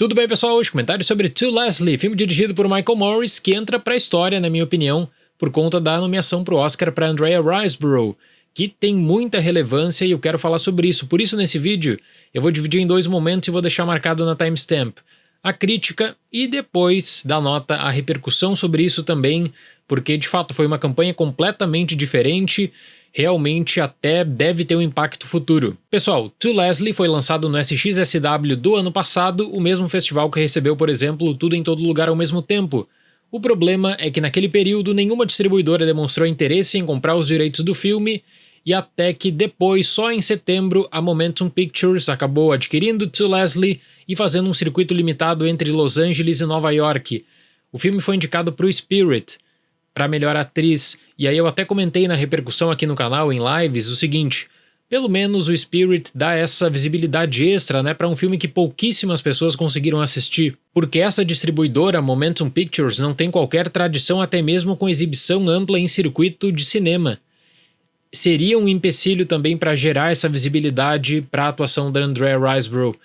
Tudo bem, pessoal? Hoje comentário sobre To Leslie, filme dirigido por Michael Morris, que entra pra história, na minha opinião, por conta da nomeação pro Oscar para Andrea Riseborough, que tem muita relevância e eu quero falar sobre isso. Por isso, nesse vídeo, eu vou dividir em dois momentos e vou deixar marcado na timestamp a crítica e depois da nota a repercussão sobre isso também, porque de fato foi uma campanha completamente diferente, realmente até deve ter um impacto futuro. Pessoal, To Leslie foi lançado no SXSW do ano passado, o mesmo festival que recebeu, por exemplo, Tudo em Todo Lugar ao mesmo tempo. O problema é que naquele período nenhuma distribuidora demonstrou interesse em comprar os direitos do filme, e até que depois, só em setembro, a Momentum Pictures acabou adquirindo To Leslie e fazendo um circuito limitado entre Los Angeles e Nova York. O filme foi indicado para o Spirit, para melhor atriz, e aí eu até comentei na repercussão aqui no canal, em lives, o seguinte: pelo menos o Spirit dá essa visibilidade extra, né, para um filme que pouquíssimas pessoas conseguiram assistir, porque essa distribuidora, Momentum Pictures, não tem qualquer tradição até mesmo com exibição ampla em circuito de cinema. Seria um empecilho também para gerar essa visibilidade para a atuação da Andrea Riseborough.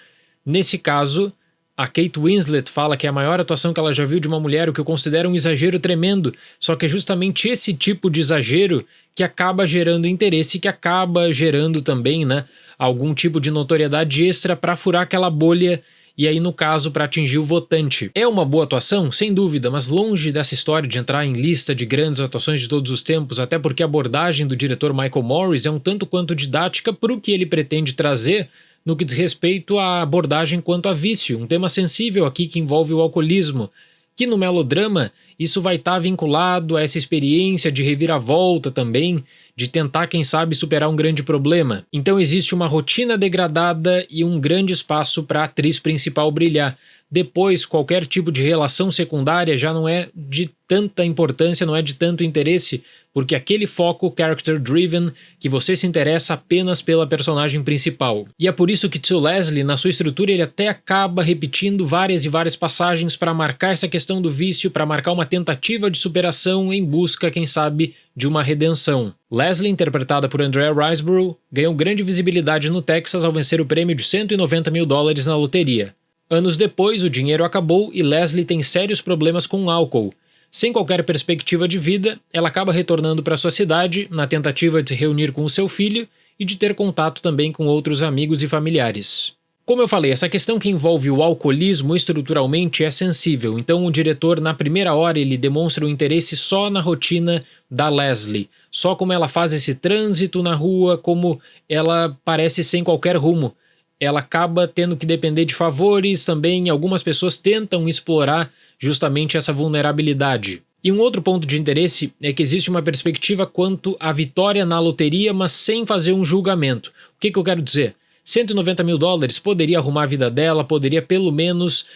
Nesse caso, a Kate Winslet fala que é a maior atuação que ela já viu de uma mulher, o que eu considero um exagero tremendo, só que é justamente esse tipo de exagero que acaba gerando interesse e que acaba gerando também, né, algum tipo de notoriedade extra para furar aquela bolha e aí, no caso, para atingir o votante. É uma boa atuação? Sem dúvida, mas longe dessa história de entrar em lista de grandes atuações de todos os tempos, até porque a abordagem do diretor Michael Morris é um tanto quanto didática para o que ele pretende trazer no que diz respeito à abordagem quanto a vício, um tema sensível aqui que envolve o alcoolismo, que no melodrama isso vai estar vinculado a essa experiência de reviravolta também, de tentar, quem sabe, superar um grande problema. Então existe uma rotina degradada e um grande espaço para a atriz principal brilhar. Depois, qualquer tipo de relação secundária já não é de tanta importância, não é de tanto interesse, porque aquele foco character-driven que você se interessa apenas pela personagem principal. E é por isso que To Leslie, na sua estrutura, ele até acaba repetindo várias e várias passagens para marcar essa questão do vício, para marcar uma tentativa de superação em busca, quem sabe, de uma redenção. Leslie, interpretada por Andrea Riseborough, ganhou grande visibilidade no Texas ao vencer o prêmio de $190 mil na loteria. Anos depois, o dinheiro acabou e Leslie tem sérios problemas com o álcool. Sem qualquer perspectiva de vida, ela acaba retornando para sua cidade na tentativa de se reunir com o seu filho e de ter contato também com outros amigos e familiares. Como eu falei, essa questão que envolve o alcoolismo estruturalmente é sensível, então o diretor, na primeira hora, ele demonstra o interesse só na rotina da Leslie, só como ela faz esse trânsito na rua, como ela parece sem qualquer rumo. Ela acaba tendo que depender de favores também, algumas pessoas tentam explorar justamente essa vulnerabilidade. E um outro ponto de interesse é que existe uma perspectiva quanto à vitória na loteria, mas sem fazer um julgamento. O que eu quero dizer? $190 mil poderia arrumar a vida dela, poderia pelo menos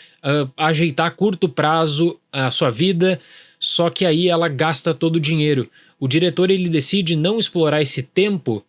ajeitar a curto prazo a sua vida, só que aí ela gasta todo o dinheiro. O diretor ele decide não explorar esse tempo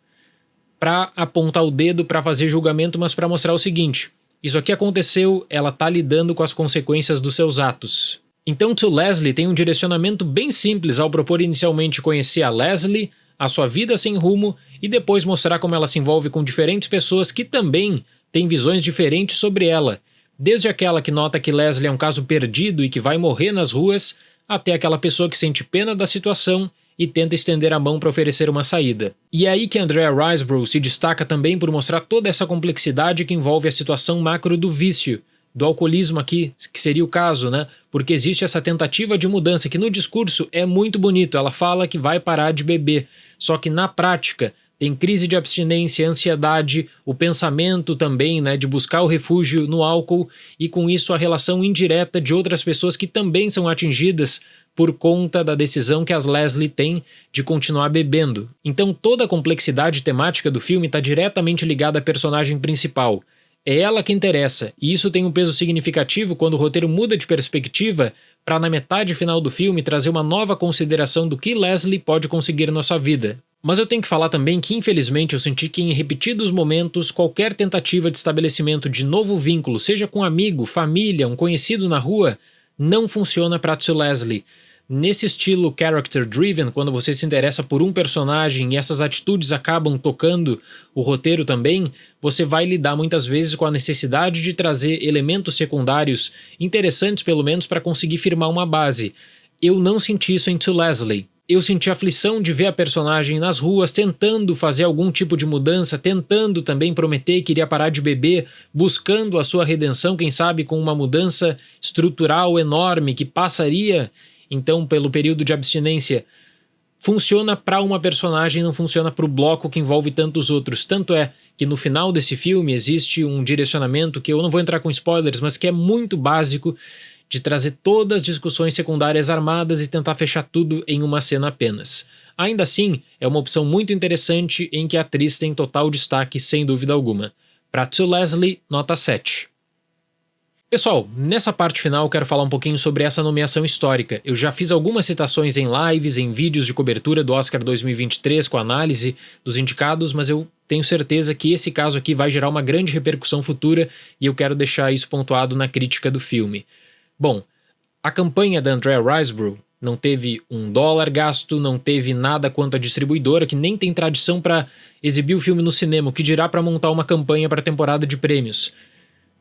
para apontar o dedo, para fazer julgamento, mas para mostrar o seguinte: isso aqui aconteceu, ela está lidando com as consequências dos seus atos. Então To Leslie tem um direcionamento bem simples ao propor inicialmente conhecer a Leslie, a sua vida sem rumo, e depois mostrar como ela se envolve com diferentes pessoas que também têm visões diferentes sobre ela, desde aquela que nota que Leslie é um caso perdido e que vai morrer nas ruas, até aquela pessoa que sente pena da situação e tenta estender a mão para oferecer uma saída. E é aí que Andrea Riseborough se destaca também por mostrar toda essa complexidade que envolve a situação macro do vício, do alcoolismo aqui, que seria o caso, né? Porque existe essa tentativa de mudança que no discurso é muito bonito, ela fala que vai parar de beber, só que na prática tem crise de abstinência, ansiedade, o pensamento também, né, de buscar o refúgio no álcool e com isso a relação indireta de outras pessoas que também são atingidas por conta da decisão que a Leslie tem de continuar bebendo. Então toda a complexidade temática do filme está diretamente ligada à personagem principal. É ela que interessa, e isso tem um peso significativo quando o roteiro muda de perspectiva para na metade final do filme trazer uma nova consideração do que Leslie pode conseguir na sua vida. Mas eu tenho que falar também que infelizmente eu senti que em repetidos momentos qualquer tentativa de estabelecimento de novo vínculo, seja com um amigo, família, um conhecido na rua, não funciona para To Leslie. Nesse estilo character driven, quando você se interessa por um personagem e essas atitudes acabam tocando o roteiro também, você vai lidar muitas vezes com a necessidade de trazer elementos secundários interessantes, pelo menos, para conseguir firmar uma base. Eu não senti isso em To Leslie. Eu senti aflição de ver a personagem nas ruas tentando fazer algum tipo de mudança, tentando também prometer que iria parar de beber, buscando a sua redenção, quem sabe com uma mudança estrutural enorme que passaria então pelo período de abstinência. Funciona para uma personagem, não funciona para o bloco que envolve tantos outros. Tanto é que no final desse filme existe um direcionamento que eu não vou entrar com spoilers, mas que é muito básico, de trazer todas as discussões secundárias armadas e tentar fechar tudo em uma cena apenas. Ainda assim, é uma opção muito interessante em que a atriz tem total destaque, sem dúvida alguma. Para To Leslie, nota 7. Pessoal, nessa parte final eu quero falar um pouquinho sobre essa nomeação histórica. Eu já fiz algumas citações em lives, em vídeos de cobertura do Oscar 2023 com análise dos indicados, mas eu tenho certeza que esse caso aqui vai gerar uma grande repercussão futura e eu quero deixar isso pontuado na crítica do filme. Bom, a campanha da Andrea Riseborough não teve $1 gasto, não teve nada quanto a distribuidora, que nem tem tradição para exibir o filme no cinema, o que dirá para montar uma campanha para a temporada de prêmios.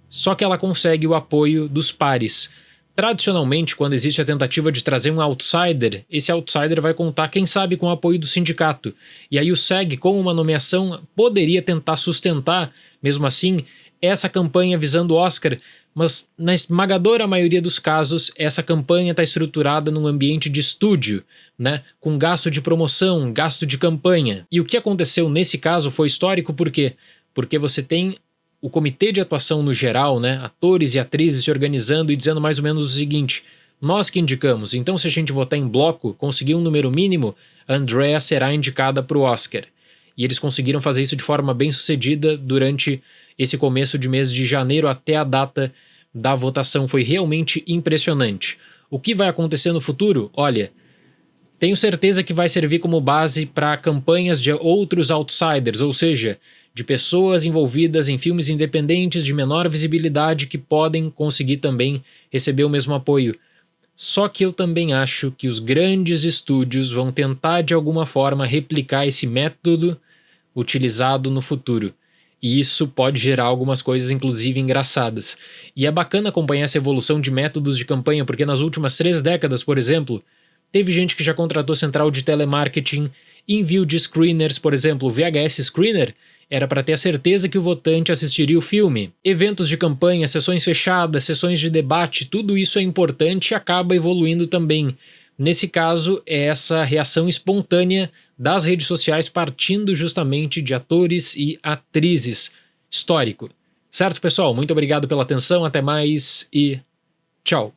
Só que ela consegue o apoio dos pares. Tradicionalmente, quando existe a tentativa de trazer um outsider, esse outsider vai contar, quem sabe, com o apoio do sindicato. E aí o SAG, com uma nomeação, poderia tentar sustentar, mesmo assim, essa campanha visando o Oscar, mas na esmagadora maioria dos casos, essa campanha está estruturada num ambiente de estúdio, né, com gasto de promoção, gasto de campanha. E o que aconteceu nesse caso foi histórico, por quê? Porque você tem o comitê de atuação no geral, né, atores e atrizes se organizando e dizendo mais ou menos o seguinte: nós que indicamos, então se a gente votar em bloco, conseguir um número mínimo, a Andrea será indicada para o Oscar. E eles conseguiram fazer isso de forma bem sucedida durante esse começo de mês de janeiro até a data da votação. Foi realmente impressionante. O que vai acontecer no futuro? Olha, tenho certeza que vai servir como base para campanhas de outros outsiders, ou seja, de pessoas envolvidas em filmes independentes de menor visibilidade que podem conseguir também receber o mesmo apoio. Só que eu também acho que os grandes estúdios vão tentar de alguma forma replicar esse método utilizado no futuro. E isso pode gerar algumas coisas inclusive engraçadas. E é bacana acompanhar essa evolução de métodos de campanha, porque nas últimas 3 décadas, por exemplo, teve gente que já contratou central de telemarketing, envio de screeners, por exemplo, o VHS Screener era para ter a certeza que o votante assistiria o filme. Eventos de campanha, sessões fechadas, sessões de debate, tudo isso é importante e acaba evoluindo também. Nesse caso, é essa reação espontânea das redes sociais partindo justamente de atores e atrizes. Histórico. Certo, pessoal? Muito obrigado pela atenção, até mais e tchau!